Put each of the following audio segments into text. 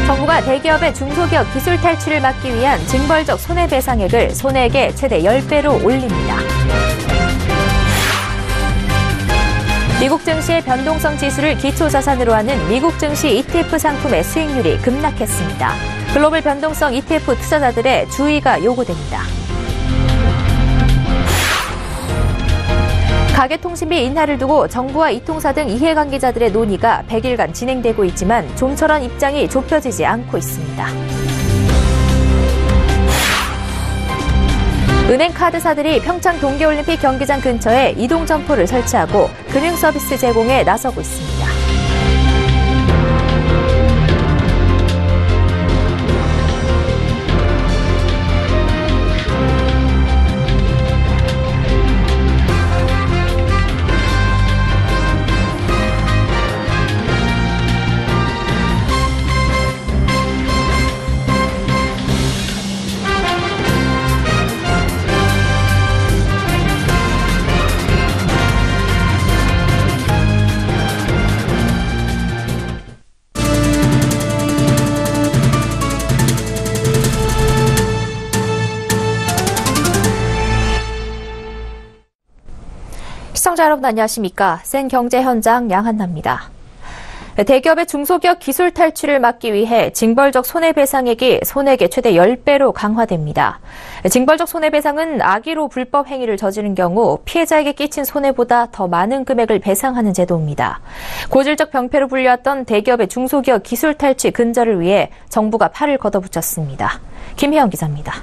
정부가 대기업의 중소기업 기술 탈취를 막기 위한 징벌적 손해배상액을 손해액의 최대 10배로 올립니다. 미국 증시의 변동성 지수를 기초자산으로 하는 미국 증시 ETF 상품의 수익률이 급락했습니다. 글로벌 변동성 ETF 투자자들의 주의가 요구됩니다. 가계통신비 인하를 두고 정부와 이통사 등 이해관계자들의 논의가 100일간 진행되고 있지만 좀처럼 입장이 좁혀지지 않고 있습니다. 은행 카드사들이 평창 동계올림픽 경기장 근처에 이동 점포를 설치하고 금융 서비스 제공에 나서고 있습니다. 시청자 여러분 안녕하십니까? 센 경제 현장 양한나입니다. 대기업의 중소기업 기술 탈취를 막기 위해 징벌적 손해배상액이 손해액의 최대 10배로 강화됩니다. 징벌적 손해배상은 악의로 불법 행위를 저지른 경우 피해자에게 끼친 손해보다 더 많은 금액을 배상하는 제도입니다. 고질적 병폐로 불려왔던 대기업의 중소기업 기술 탈취 근절을 위해 정부가 팔을 걷어붙였습니다. 김혜영 기자입니다.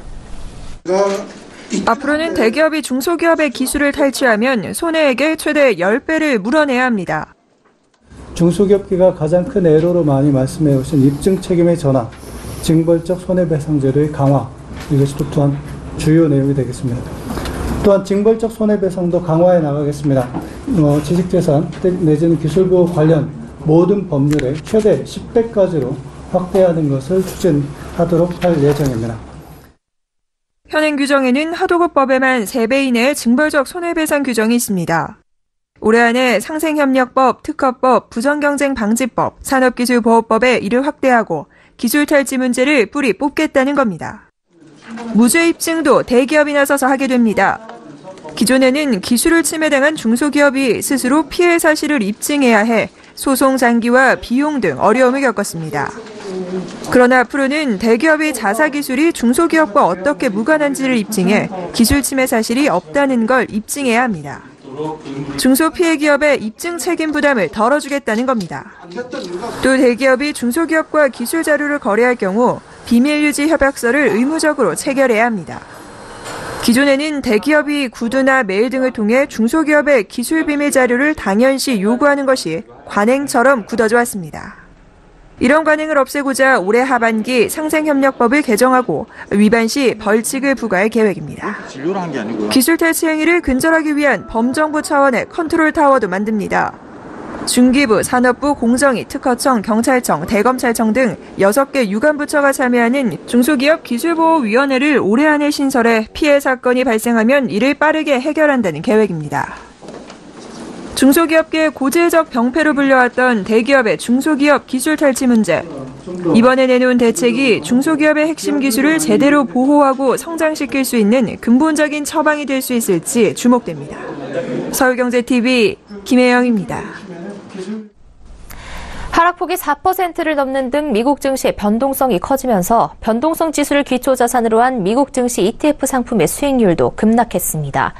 앞으로는 대기업이 중소기업의 기술을 탈취하면 손해액의 최대 10배를 물어내야 합니다. 중소기업계가 가장 큰 애로로 많이 말씀해 오신 입증 책임의 전환, 징벌적 손해배상제도의 강화, 이것이 또한 주요 내용이 되겠습니다. 또한 징벌적 손해배상도 강화해 나가겠습니다. 지식재산 내지는 기술보호 관련 모든 법률의 최대 10배까지로 확대하는 것을 추진하도록 할 예정입니다. 현행 규정에는 하도급법에만 3배 이내의 징벌적 손해배상 규정이 있습니다. 올해 안에 상생협력법, 특허법, 부정경쟁방지법, 산업기술보호법에 이를 확대하고 기술 탈취 문제를 뿌리 뽑겠다는 겁니다. 무죄 입증도 대기업이 나서서 하게 됩니다. 기존에는 기술을 침해당한 중소기업이 스스로 피해 사실을 입증해야 해 소송 장기와 비용 등 어려움을 겪었습니다. 그러나 앞으로는 대기업의 자사 기술이 중소기업과 어떻게 무관한지를 입증해 기술 침해 사실이 없다는 걸 입증해야 합니다. 중소피해기업의 입증 책임 부담을 덜어주겠다는 겁니다. 또 대기업이 중소기업과 기술 자료를 거래할 경우 비밀유지 협약서를 의무적으로 체결해야 합니다. 기존에는 대기업이 구두나 메일 등을 통해 중소기업의 기술 비밀 자료를 당연시 요구하는 것이 관행처럼 굳어져 왔습니다. 이런 관행을 없애고자 올해 하반기 상생협력법을 개정하고 위반 시 벌칙을 부과할 계획입니다. 기술 탈취 행위를 근절하기 위한 범정부 차원의 컨트롤 타워도 만듭니다. 중기부, 산업부, 공정위, 특허청, 경찰청, 대검찰청 등 6개 유관부처가 참여하는 중소기업 기술보호위원회를 올해 안에 신설해 피해 사건이 발생하면 이를 빠르게 해결한다는 계획입니다. 중소기업계의 고질적 병폐로 불려왔던 대기업의 중소기업 기술 탈취 문제. 이번에 내놓은 대책이 중소기업의 핵심 기술을 제대로 보호하고 성장시킬 수 있는 근본적인 처방이 될 수 있을지 주목됩니다. 서울경제TV 김혜영입니다. 하락폭이 4%를 넘는 등 미국 증시의 변동성이 커지면서 변동성 지수를 기초자산으로 한 미국 증시 ETF 상품의 수익률도 급락했습니다.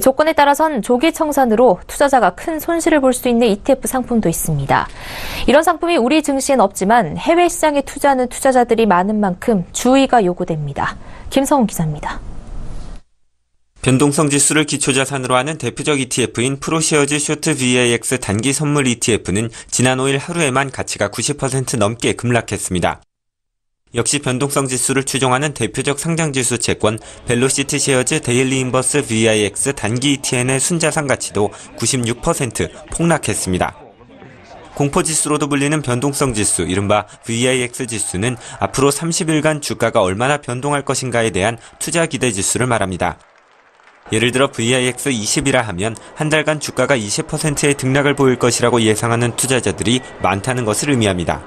조건에 따라선 조기 청산으로 투자자가 큰 손실을 볼 수 있는 ETF 상품도 있습니다. 이런 상품이 우리 증시엔 없지만 해외 시장에 투자하는 투자자들이 많은 만큼 주의가 요구됩니다. 김성훈 기자입니다. 변동성 지수를 기초자산으로 하는 대표적 ETF인 프로쉐어즈 쇼트 VIX 단기 선물 ETF는 지난 5일 하루에만 가치가 90% 넘게 급락했습니다. 역시 변동성 지수를 추종하는 대표적 상장지수 채권 벨로시티 쉐어즈 데일리 인버스 VIX 단기 ETN의 순자산 가치도 96% 폭락했습니다. 공포지수로도 불리는 변동성 지수, 이른바 VIX 지수는 앞으로 30일간 주가가 얼마나 변동할 것인가에 대한 투자 기대 지수를 말합니다. 예를 들어 VIX 20이라 하면 한 달간 주가가 20%의 등락을 보일 것이라고 예상하는 투자자들이 많다는 것을 의미합니다.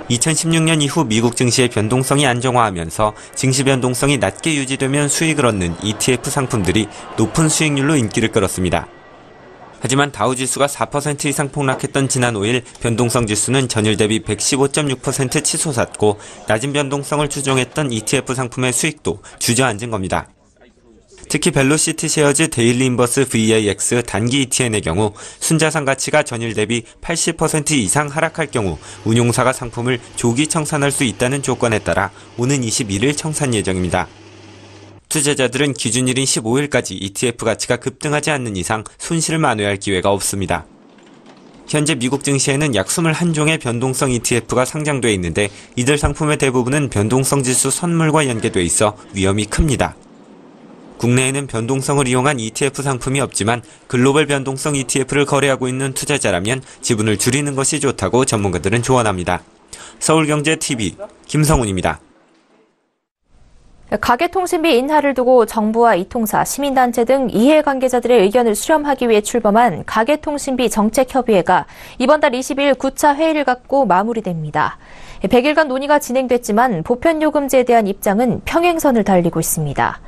2016년 이후 미국 증시의 변동성이 안정화하면서 증시 변동성이 낮게 유지되면 수익을 얻는 ETF 상품들이 높은 수익률로 인기를 끌었습니다. 하지만 다우지수가 4% 이상 폭락했던 지난 5일 변동성 지수는 전일 대비 115.6% 치솟았고 낮은 변동성을 추종했던 ETF 상품의 수익도 주저앉은 겁니다. 특히 벨로시티 셰어즈 데일리 인버스 VIX 단기 ETN의 경우 순자산 가치가 전일 대비 80% 이상 하락할 경우 운용사가 상품을 조기 청산할 수 있다는 조건에 따라 오는 21일 청산 예정입니다. 투자자들은 기준일인 15일까지 ETF 가치가 급등하지 않는 이상 손실을 만회할 기회가 없습니다. 현재 미국 증시에는 약 21종의 변동성 ETF가 상장돼 있는데 이들 상품의 대부분은 변동성 지수 선물과 연계돼 있어 위험이 큽니다. 국내에는 변동성을 이용한 ETF 상품이 없지만 글로벌 변동성 ETF를 거래하고 있는 투자자라면 지분을 줄이는 것이 좋다고 전문가들은 조언합니다. 서울경제TV 김성훈입니다. 가계통신비 인하를 두고 정부와 이통사, 시민단체 등 이해관계자들의 의견을 수렴하기 위해 출범한 가계통신비 정책협의회가 이번 달 20일 9차 회의를 갖고 마무리됩니다. 100일간 논의가 진행됐지만 보편요금제에 대한 입장은 평행선을 달리고 있습니다.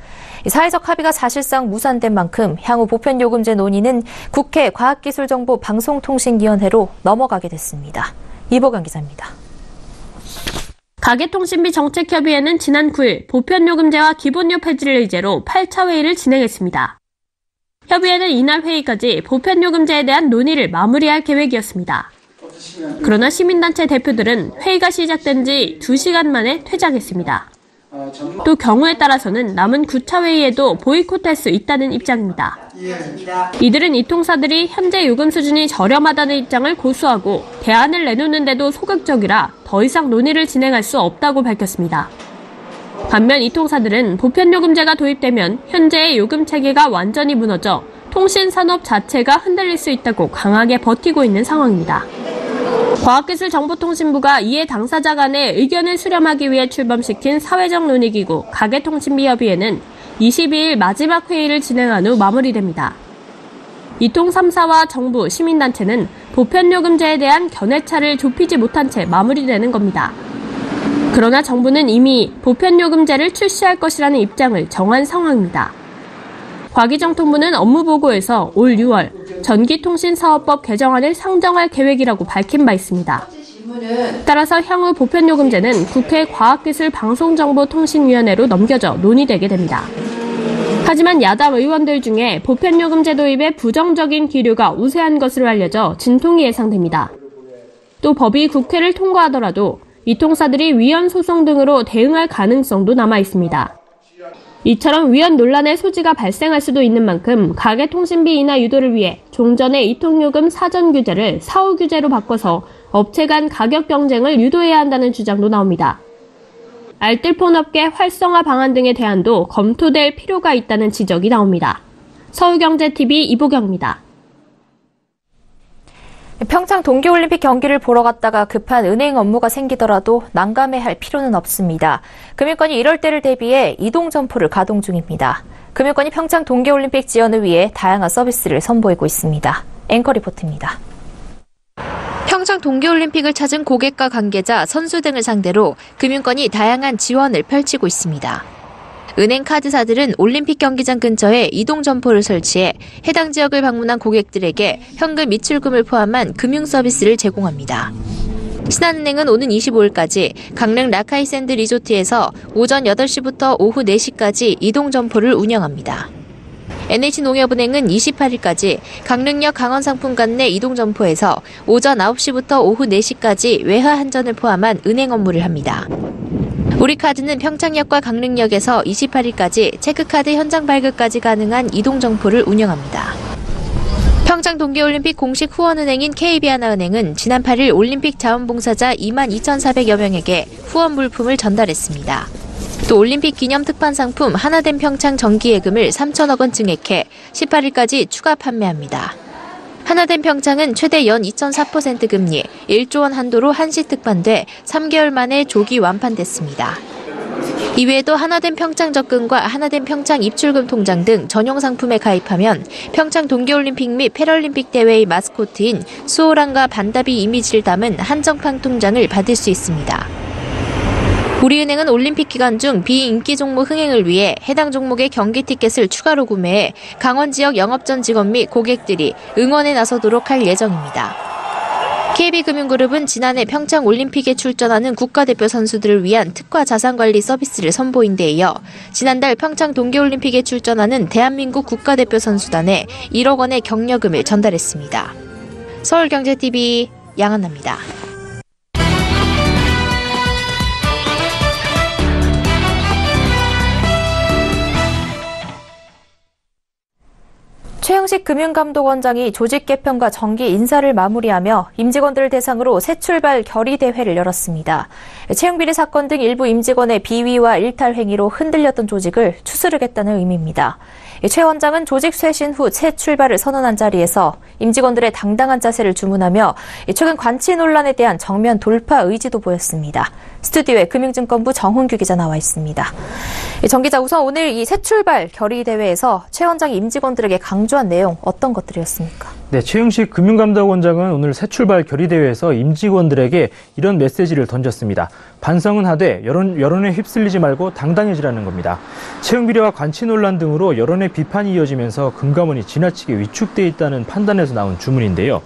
사회적 합의가 사실상 무산된 만큼 향후 보편요금제 논의는 국회 과학기술정보방송통신위원회로 넘어가게 됐습니다. 이보경 기자입니다. 가계통신비 정책협의회는 지난 9일 보편요금제와 기본료 폐지를 의제로 8차 회의를 진행했습니다. 협의회는 이날 회의까지 보편요금제에 대한 논의를 마무리할 계획이었습니다. 그러나 시민단체 대표들은 회의가 시작된 지 2시간 만에 퇴장했습니다. 또 경우에 따라서는 남은 9차 회의에도 보이콧할 수 있다는 입장입니다. 이들은 이통사들이 현재 요금 수준이 저렴하다는 입장을 고수하고 대안을 내놓는데도 소극적이라 더 이상 논의를 진행할 수 없다고 밝혔습니다. 반면 이통사들은 보편요금제가 도입되면 현재의 요금 체계가 완전히 무너져 통신산업 자체가 흔들릴 수 있다고 강하게 버티고 있는 상황입니다. 과학기술정보통신부가 이에 당사자 간의 의견을 수렴하기 위해 출범시킨 사회적 논의기구 가계통신비협의회는 22일 마지막 회의를 진행한 후 마무리됩니다. 이통 3사와 정부, 시민단체는 보편요금제에 대한 견해차를 좁히지 못한 채 마무리되는 겁니다. 그러나 정부는 이미 보편요금제를 출시할 것이라는 입장을 정한 상황입니다. 과기정통부는 업무보고에서 올 6월 전기통신사업법 개정안을 상정할 계획이라고 밝힌 바 있습니다. 따라서 향후 보편요금제는 국회 과학기술방송정보통신위원회로 넘겨져 논의되게 됩니다. 하지만 야당 의원들 중에 보편요금제 도입에 부정적인 기류가 우세한 것으로 알려져 진통이 예상됩니다. 또 법이 국회를 통과하더라도 이통사들이 위헌 소송 등으로 대응할 가능성도 남아 있습니다. 이처럼 위헌 논란의 소지가 발생할 수도 있는 만큼 가계통신비 인하 유도를 위해 종전의 이통요금 사전 규제를 사후 규제로 바꿔서 업체 간 가격 경쟁을 유도해야 한다는 주장도 나옵니다. 알뜰폰 업계 활성화 방안 등의 대안도 검토될 필요가 있다는 지적이 나옵니다. 서울경제TV 이보경입니다. 평창 동계올림픽 경기를 보러 갔다가 급한 은행 업무가 생기더라도 난감해할 필요는 없습니다. 금융권이 이럴 때를 대비해 이동 점포를 가동 중입니다. 금융권이 평창 동계올림픽 지원을 위해 다양한 서비스를 선보이고 있습니다. 앵커 리포트입니다. 평창 동계올림픽을 찾은 고객과 관계자, 선수 등을 상대로 금융권이 다양한 지원을 펼치고 있습니다. 은행 카드사들은 올림픽 경기장 근처에 이동 점포를 설치해 해당 지역을 방문한 고객들에게 현금 이출금을 포함한 금융 서비스를 제공합니다. 신한은행은 오는 25일까지 강릉 라카이샌드 리조트에서 오전 8시부터 오후 4시까지 이동 점포를 운영합니다. NH농협은행은 28일까지 강릉역 강원상품관 내 이동 점포에서 오전 9시부터 오후 4시까지 외화 한전을 포함한 은행 업무를 합니다. 우리카드는 평창역과 강릉역에서 28일까지 체크카드 현장 발급까지 가능한 이동 점포를 운영합니다. 평창 동계올림픽 공식 후원은행인 KB하나은행은 지난 8일 올림픽 자원봉사자 22,400여 명에게 후원 물품을 전달했습니다. 또 올림픽 기념 특판 상품 하나된 평창 정기예금을 3천억 원 증액해 18일까지 추가 판매합니다. 하나된 평창은 최대 연 2.4% 금리, 1조 원 한도로 한시 특판돼 3개월 만에 조기 완판됐습니다. 이외에도 하나된 평창 적금과 하나된 평창 입출금 통장 등 전용 상품에 가입하면 평창 동계올림픽 및 패럴림픽 대회의 마스코트인 수호랑과 반다비 이미지를 담은 한정판 통장을 받을 수 있습니다. 우리은행은 올림픽 기간 중 비인기 종목 흥행을 위해 해당 종목의 경기 티켓을 추가로 구매해 강원 지역 영업전 직원 및 고객들이 응원에 나서도록 할 예정입니다. KB금융그룹은 지난해 평창 올림픽에 출전하는 국가대표 선수들을 위한 특화 자산관리 서비스를 선보인 데 이어 지난달 평창 동계올림픽에 출전하는 대한민국 국가대표 선수단에 1억 원의 격려금을 전달했습니다. 서울경제TV 양한나입니다. 최영식 금융감독원장이 조직 개편과 정기 인사를 마무리하며 임직원들을 대상으로 새 출발 결의대회를 열었습니다. 채용비리 사건 등 일부 임직원의 비위와 일탈 행위로 흔들렸던 조직을 추스르겠다는 의미입니다. 최 원장은 조직 쇄신 후 새 출발을 선언한 자리에서 임직원들의 당당한 자세를 주문하며 최근 관치 논란에 대한 정면 돌파 의지도 보였습니다. 스튜디오에 금융증권부 정훈규 기자 나와 있습니다. 정 기자, 우선 오늘 이 새 출발 결의대회에서 최 원장이 임직원들에게 강조한 내용 어떤 것들이었습니까? 네, 최영식 금융감독원장은 오늘 새 출발 결의대회에서 임직원들에게 이런 메시지를 던졌습니다. 반성은 하되 여론에 휩쓸리지 말고 당당해지라는 겁니다. 채용비리와 관치 논란 등으로 여론의 비판이 이어지면서 금감원이 지나치게 위축돼 있다는 판단에서 나온 주문인데요.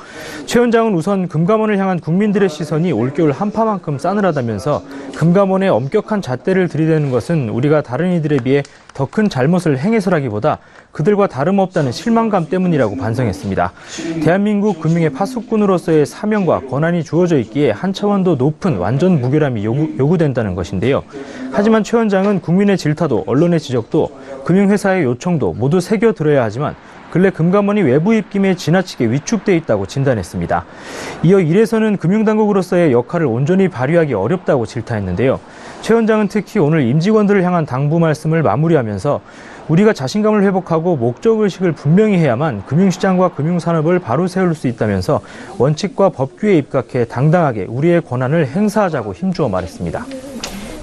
최 원장은 우선 금감원을 향한 국민들의 시선이 올겨울 한파만큼 싸늘하다면서 금감원의 엄격한 잣대를 들이대는 것은 우리가 다른 이들에 비해 더 큰 잘못을 행해서라기보다 그들과 다름없다는 실망감 때문이라고 반성했습니다. 대한민국 금융의 파수꾼으로서의 사명과 권한이 주어져 있기에 한 차원 더 높은 완전 무결함이 요구된다는 것인데요. 하지만 최 원장은 국민의 질타도 언론의 지적도 금융회사의 요청도 모두 새겨들어야 하지만 근래 금감원이 외부 입김에 지나치게 위축돼 있다고 진단했습니다. 이어 이래서는 금융당국으로서의 역할을 온전히 발휘하기 어렵다고 질타했는데요. 최 원장은 특히 오늘 임직원들을 향한 당부 말씀을 마무리하면서 우리가 자신감을 회복하고 목적의식을 분명히 해야만 금융시장과 금융산업을 바로 세울 수 있다면서 원칙과 법규에 입각해 당당하게 우리의 권한을 행사하자고 힘주어 말했습니다.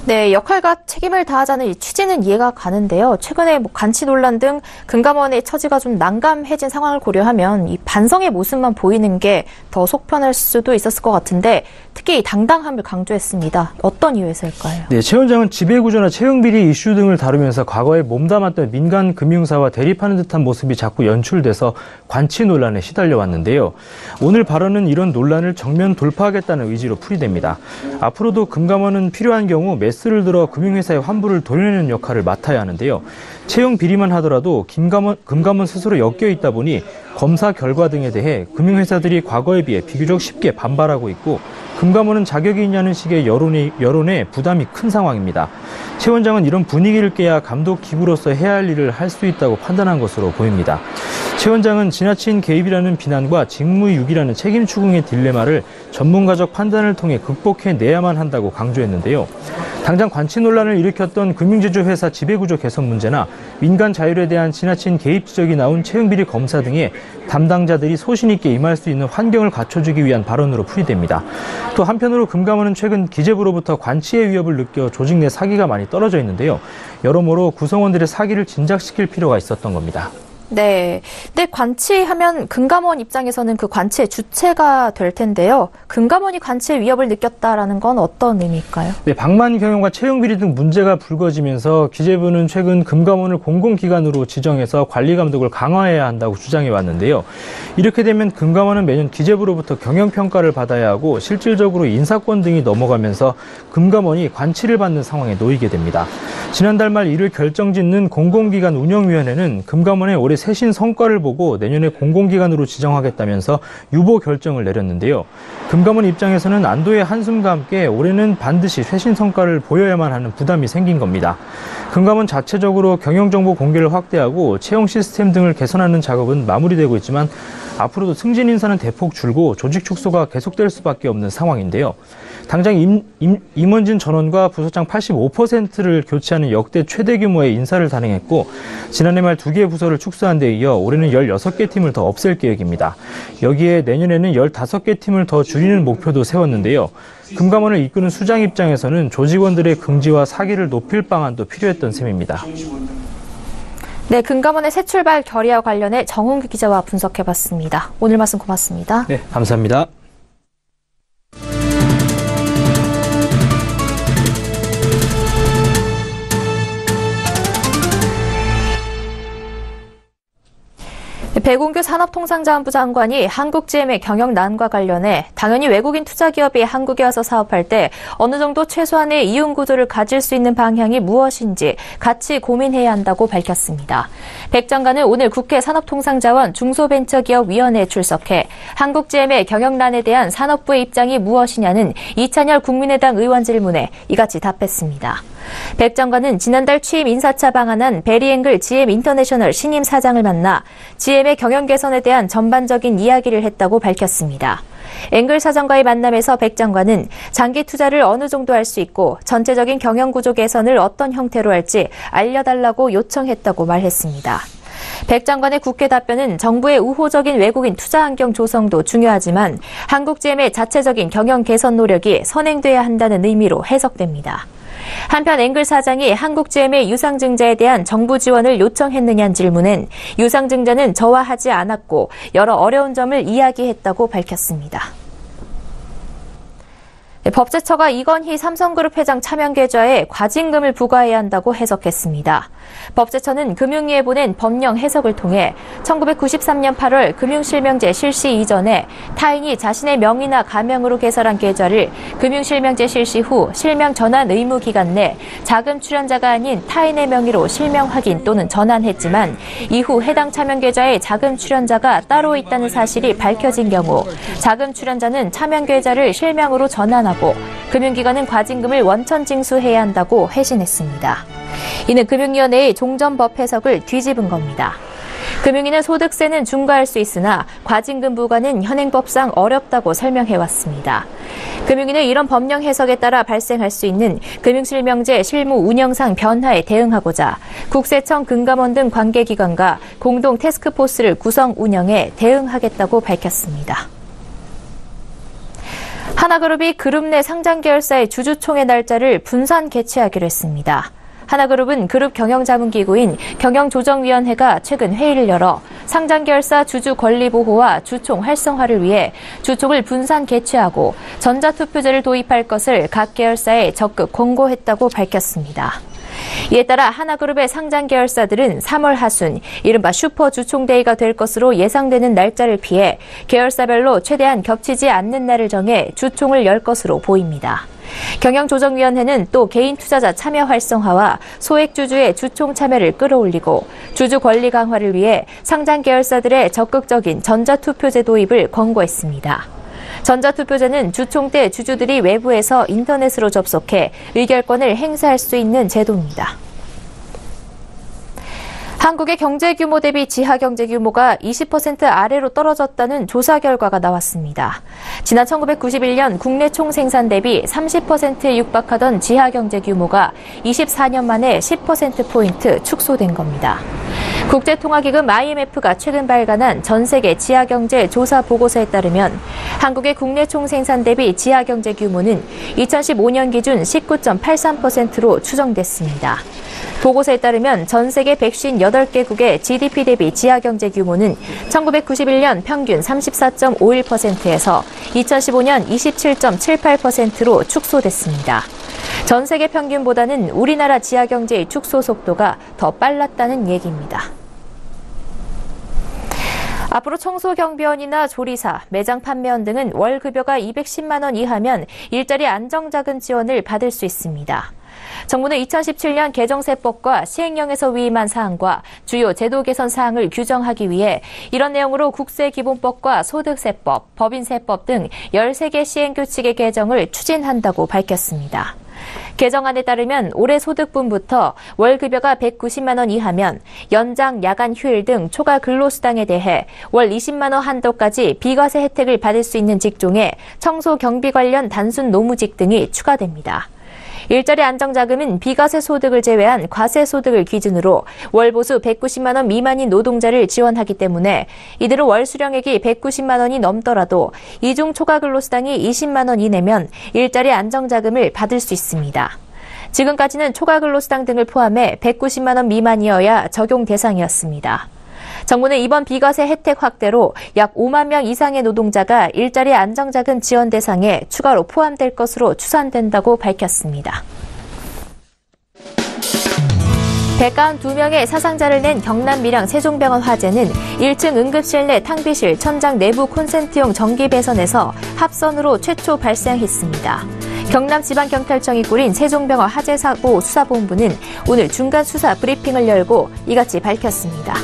네, 역할과 책임을 다하자는 이 취지는 이해가 가는데요. 최근에 관치 논란 등 금감원의 처지가 좀 난감해진 상황을 고려하면 이 반성의 모습만 보이는 게 더 속편할 수도 있었을 것 같은데 특히 이 당당함을 강조했습니다. 어떤 이유에서일까요? 네, 최 원장은 지배구조나 채용비리 이슈 등을 다루면서 과거에 몸담았던 민간 금융사와 대립하는 듯한 모습이 자꾸 연출돼서 관치 논란에 시달려왔는데요. 오늘 발언은 이런 논란을 정면 돌파하겠다는 의지로 풀이됩니다. 앞으로도 금감원은 필요한 경우 매스를 들어 금융회사의 환부를 도려내는 역할을 맡아야 하는데요. 채용 비리만 하더라도 금감원 스스로 엮여 있다 보니 검사 결과 등에 대해 금융회사들이 과거에 비해 비교적 쉽게 반발하고 있고 금감원은 자격이 있냐는 식의 여론에 부담이 큰 상황입니다. 최 원장은 이런 분위기를 깨야 감독기구로서 해야 할 일을 할 수 있다고 판단한 것으로 보입니다. 최 원장은 지나친 개입이라는 비난과 직무유기라는 책임 추궁의 딜레마를 전문가적 판단을 통해 극복해내야만 한다고 강조했는데요. 당장 관치 논란을 일으켰던 금융제조회사 지배구조 개선 문제나 민간 자율에 대한 지나친 개입 지적이 나온 채용비리 검사 등의 담당자들이 소신 있게 임할 수 있는 환경을 갖춰주기 위한 발언으로 풀이됩니다. 또 한편으로 금감원은 최근 기재부로부터 관치의 위협을 느껴 조직 내 사기가 많이 떨어져 있는데요. 여러모로 구성원들의 사기를 진작시킬 필요가 있었던 겁니다. 네. 근데 관치하면 금감원 입장에서는 그 관치의 주체가 될 텐데요. 금감원이 관치의 위협을 느꼈다라는 건 어떤 의미일까요? 네, 방만 경영과 채용비리 등 문제가 불거지면서 기재부는 최근 금감원을 공공기관으로 지정해서 관리 감독을 강화해야 한다고 주장해 왔는데요. 이렇게 되면 금감원은 매년 기재부로부터 경영평가를 받아야 하고 실질적으로 인사권 등이 넘어가면서 금감원이 관치를 받는 상황에 놓이게 됩니다. 지난달 말 이를 결정짓는 공공기관 운영위원회는 금감원의 올해 쇄신 성과를 보고 내년에 공공기관으로 지정하겠다면서 유보 결정을 내렸는데요. 금감원 입장에서는 안도의 한숨과 함께 올해는 반드시 쇄신 성과를 보여야만 하는 부담이 생긴 겁니다. 금감원 자체적으로 경영정보 공개를 확대하고 채용 시스템 등을 개선하는 작업은 마무리되고 있지만 앞으로도 승진 인사는 대폭 줄고 조직 축소가 계속될 수밖에 없는 상황인데요. 당장 임원진 전원과 부서장 85%를 교체하는 역대 최대 규모의 인사를 단행했고 지난해 말 2개의 부서를 축소한 데 이어 올해는 16개 팀을 더 없앨 계획입니다. 여기에 내년에는 15개 팀을 더 줄이는 목표도 세웠는데요. 금감원을 이끄는 수장 입장에서는 조직원들의 긍지와 사기를 높일 방안도 필요했던 셈입니다. 네, 금감원의 새 출발 결의와 관련해 정훈규 기자와 분석해봤습니다. 오늘 말씀 고맙습니다. 네, 감사합니다. 백운규 산업통상자원부 장관이 한국GM의 경영난과 관련해 당연히 외국인 투자기업이 한국에 와서 사업할 때 어느 정도 최소한의 이윤구조를 가질 수 있는 방향이 무엇인지 같이 고민해야 한다고 밝혔습니다. 백 장관은 오늘 국회 산업통상자원 중소벤처기업위원회에 출석해 한국GM의 경영난에 대한 산업부의 입장이 무엇이냐는 이찬열 국민의당 의원 질문에 이같이 답했습니다. 백 장관은 지난달 취임 인사차 방한한 베리앵글 GM 인터내셔널 신임 사장을 만나 GM의 경영 개선에 대한 전반적인 이야기를 했다고 밝혔습니다. 앵글 사장과의 만남에서 백 장관은 장기 투자를 어느 정도 할 수 있고 전체적인 경영 구조 개선을 어떤 형태로 할지 알려달라고 요청했다고 말했습니다. 백 장관의 국회 답변은 정부의 우호적인 외국인 투자 환경 조성도 중요하지만 한국GM의 자체적인 경영 개선 노력이 선행돼야 한다는 의미로 해석됩니다. 한편 앵글 사장이 한국GM의 유상증자에 대한 정부 지원을 요청했느냐는 질문엔 유상증자는 저와 하지 않았고 여러 어려운 점을 이야기했다고 밝혔습니다. 법제처가 이건희 삼성그룹 회장 차명 계좌에 과징금을 부과해야 한다고 해석했습니다. 법제처는 금융위에 보낸 법령 해석을 통해 1993년 8월 금융실명제 실시 이전에 타인이 자신의 명의나 가명으로 개설한 계좌를 금융실명제 실시 후 실명 전환 의무 기간 내 자금 출연자가 아닌 타인의 명의로 실명 확인 또는 전환했지만 이후 해당 차명 계좌에 자금 출연자가 따로 있다는 사실이 밝혀진 경우 자금 출연자는 차명 계좌를 실명으로 전환하고 금융기관은 과징금을 원천 징수해야 한다고 회신했습니다. 이는 금융위원회의 종전법 해석을 뒤집은 겁니다. 금융위는 소득세는 중과할 수 있으나 과징금 부과는 현행법상 어렵다고 설명해왔습니다. 금융위는 이런 법령 해석에 따라 발생할 수 있는 금융실명제 실무 운영상 변화에 대응하고자 국세청, 금감원 등 관계기관과 공동 태스크포스를 구성 운영해 대응하겠다고 밝혔습니다. 하나그룹이 그룹 내 상장 계열사의 주주총회 날짜를 분산 개최하기로 했습니다. 하나그룹은 그룹 경영자문기구인 경영조정위원회가 최근 회의를 열어 상장 계열사 주주 권리 보호와 주총 활성화를 위해 주총을 분산 개최하고 전자투표제를 도입할 것을 각 계열사에 적극 권고했다고 밝혔습니다. 이에 따라 하나그룹의 상장 계열사들은 3월 하순 이른바 슈퍼 주총대회가 될 것으로 예상되는 날짜를 피해 계열사별로 최대한 겹치지 않는 날을 정해 주총을 열 것으로 보입니다. 경영조정위원회는 또 개인 투자자 참여 활성화와 소액주주의 주총 참여를 끌어올리고 주주 권리 강화를 위해 상장 계열사들의 적극적인 전자투표제 도입을 권고했습니다. 전자투표제는 주총 때 주주들이 외부에서 인터넷으로 접속해 의결권을 행사할 수 있는 제도입니다. 한국의 경제 규모 대비 지하 경제 규모가 20% 아래로 떨어졌다는 조사 결과가 나왔습니다. 지난 1991년 국내 총생산 대비 30%에 육박하던 지하 경제 규모가 24년 만에 10%포인트 축소된 겁니다. 국제통화기금 IMF가 최근 발간한 전 세계 지하경제 조사 보고서에 따르면 한국의 국내 총생산 대비 지하경제 규모는 2015년 기준 19.83%로 추정됐습니다. 보고서에 따르면 전 세계 158개국의 GDP 대비 지하경제 규모는 1991년 평균 34.51%에서 2015년 27.78%로 축소됐습니다. 전 세계 평균보다는 우리나라 지하경제의 축소 속도가 더 빨랐다는 얘기입니다. 앞으로 청소경비원이나 조리사, 매장 판매원 등은 월급여가 210만 원 이하면 일자리 안정자금 지원을 받을 수 있습니다. 정부는 2017년 개정세법과 시행령에서 위임한 사항과 주요 제도 개선 사항을 규정하기 위해 이런 내용으로 국세기본법과 소득세법, 법인세법 등 13개 시행규칙의 개정을 추진한다고 밝혔습니다. 개정안에 따르면 올해 소득분부터 월급여가 190만 원 이하면 연장, 야간 휴일 등 초과 근로수당에 대해 월 20만 원 한도까지 비과세 혜택을 받을 수 있는 직종에 청소 경비 관련 단순 노무직 등이 추가됩니다. 일자리 안정자금은 비과세 소득을 제외한 과세 소득을 기준으로 월 보수 190만 원 미만인 노동자를 지원하기 때문에 이대로 월 수령액이 190만 원이 넘더라도 이중 초과 근로수당이 20만 원 이내면 일자리 안정자금을 받을 수 있습니다. 지금까지는 초과 근로수당 등을 포함해 190만 원 미만이어야 적용 대상이었습니다. 정부는 이번 비과세 혜택 확대로 약 5만 명 이상의 노동자가 일자리 안정자금 지원 대상에 추가로 포함될 것으로 추산된다고 밝혔습니다. 192명의 사상자를 낸 경남 밀양 세종병원 화재는 1층 응급실 내 탕비실 천장 내부 콘센트용 전기 배선에서 합선으로 최초 발생했습니다. 경남지방경찰청이 꾸린 세종병원 화재사고 수사본부는 오늘 중간 수사 브리핑을 열고 이같이 밝혔습니다.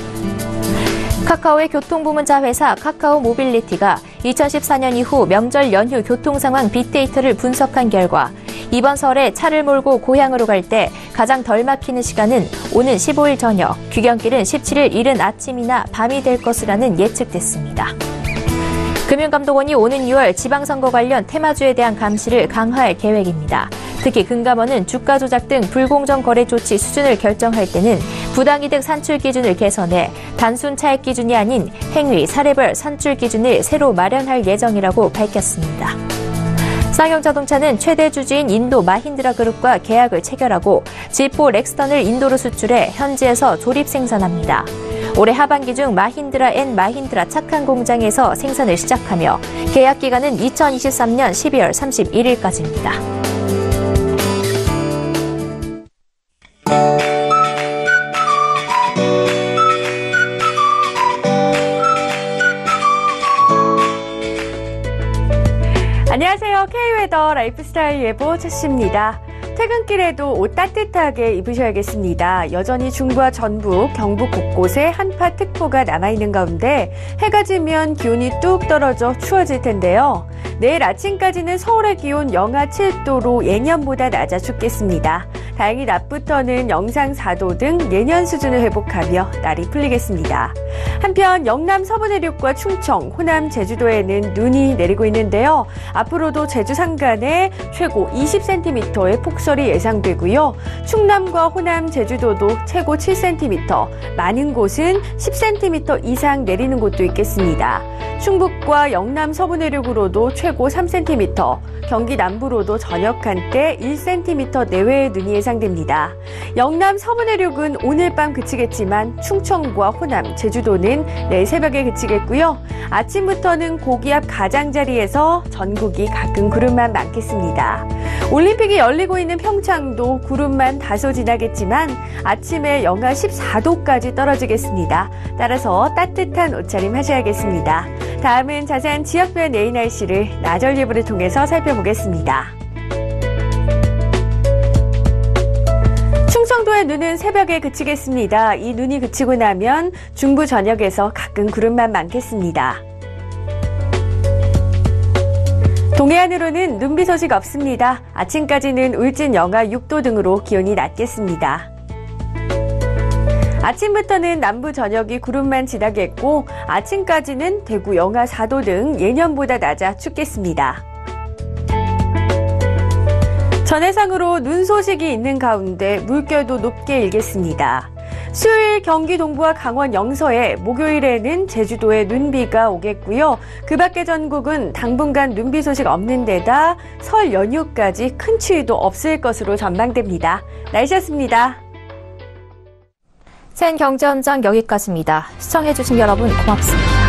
카카오의 교통부문 자회사 카카오 모빌리티가 2014년 이후 명절 연휴 교통 상황 빅데이터를 분석한 결과 이번 설에 차를 몰고 고향으로 갈 때 가장 덜 막히는 시간은 오는 15일 저녁, 귀경길은 17일 이른 아침이나 밤이 될 것이라는 예측됐습니다. 금융감독원이 오는 6월 지방선거 관련 테마주에 대한 감시를 강화할 계획입니다. 특히 금감원은 주가 조작 등 불공정 거래 조치 수준을 결정할 때는 부당이득 산출 기준을 개선해 단순 차익 기준이 아닌 행위, 사례별 산출 기준을 새로 마련할 예정이라고 밝혔습니다. 쌍용자동차는 최대 주주인 인도 마힌드라 그룹과 계약을 체결하고 G4 렉스턴을 인도로 수출해 현지에서 조립 생산합니다. 올해 하반기 중 마힌드라 앤 마힌드라 착한 공장에서 생산을 시작하며 계약 기간은 2023년 12월 31일까지입니다. 안녕하세요. K웨더 라이프스타일 예보 최씨입니다. 퇴근길에도 옷 따뜻하게 입으셔야겠습니다. 여전히 중부와 전북, 경북 곳곳에 한파특보가 남아있는 가운데 해가 지면 기온이 뚝 떨어져 추워질 텐데요. 내일 아침까지는 서울의 기온 영하 7도로 예년보다 낮아 춥겠습니다. 다행히 낮부터는 영상 4도 등 예년 수준을 회복하며 날이 풀리겠습니다. 한편 영남 서부 내륙과 충청, 호남, 제주도에는 눈이 내리고 있는데요. 앞으로도 제주 산간에 최고 20cm의 폭설이 예상되고요. 충남과 호남, 제주도도 최고 7cm, 많은 곳은 10cm 이상 내리는 곳도 있겠습니다. 충북과 영남 서부 내륙으로도 최고 3cm, 경기 남부로도 저녁 한때 1cm 내외의 눈이 예상됩니다. 영남 서부 내륙은 오늘 밤 그치겠지만 충청과 호남, 제주도는 내일 새벽에 그치겠고요. 아침부터는 고기압 가장자리에서 전국이 가끔 구름만 많겠습니다. 올림픽이 열리고 있는 평창도 구름만 다소 지나겠지만 아침에 영하 14도까지 떨어지겠습니다. 따라서 따뜻한 옷차림 하셔야겠습니다. 다음은 자세한 지역별 내일 날씨를 나절 예보를 통해서 살펴보겠습니다. 충청도의 눈은 새벽에 그치겠습니다. 이 눈이 그치고 나면 중부 전역에서 가끔 구름만 많겠습니다. 동해안으로는 눈비 소식 없습니다. 아침까지는 울진 영하 6도 등으로 기온이 낮겠습니다. 아침부터는 남부 전역이 구름만 지나겠고 아침까지는 대구 영하 4도 등 예년보다 낮아 춥겠습니다. 전해상으로 눈 소식이 있는 가운데 물결도 높게 일겠습니다. 수요일 경기 동부와 강원 영서에, 목요일에는 제주도에 눈비가 오겠고요. 그 밖에 전국은 당분간 눈비 소식 없는 데다 설 연휴까지 큰 추위도 없을 것으로 전망됩니다. 날씨였습니다. 센 경제 현장 여기까지입니다. 시청해주신 여러분 고맙습니다.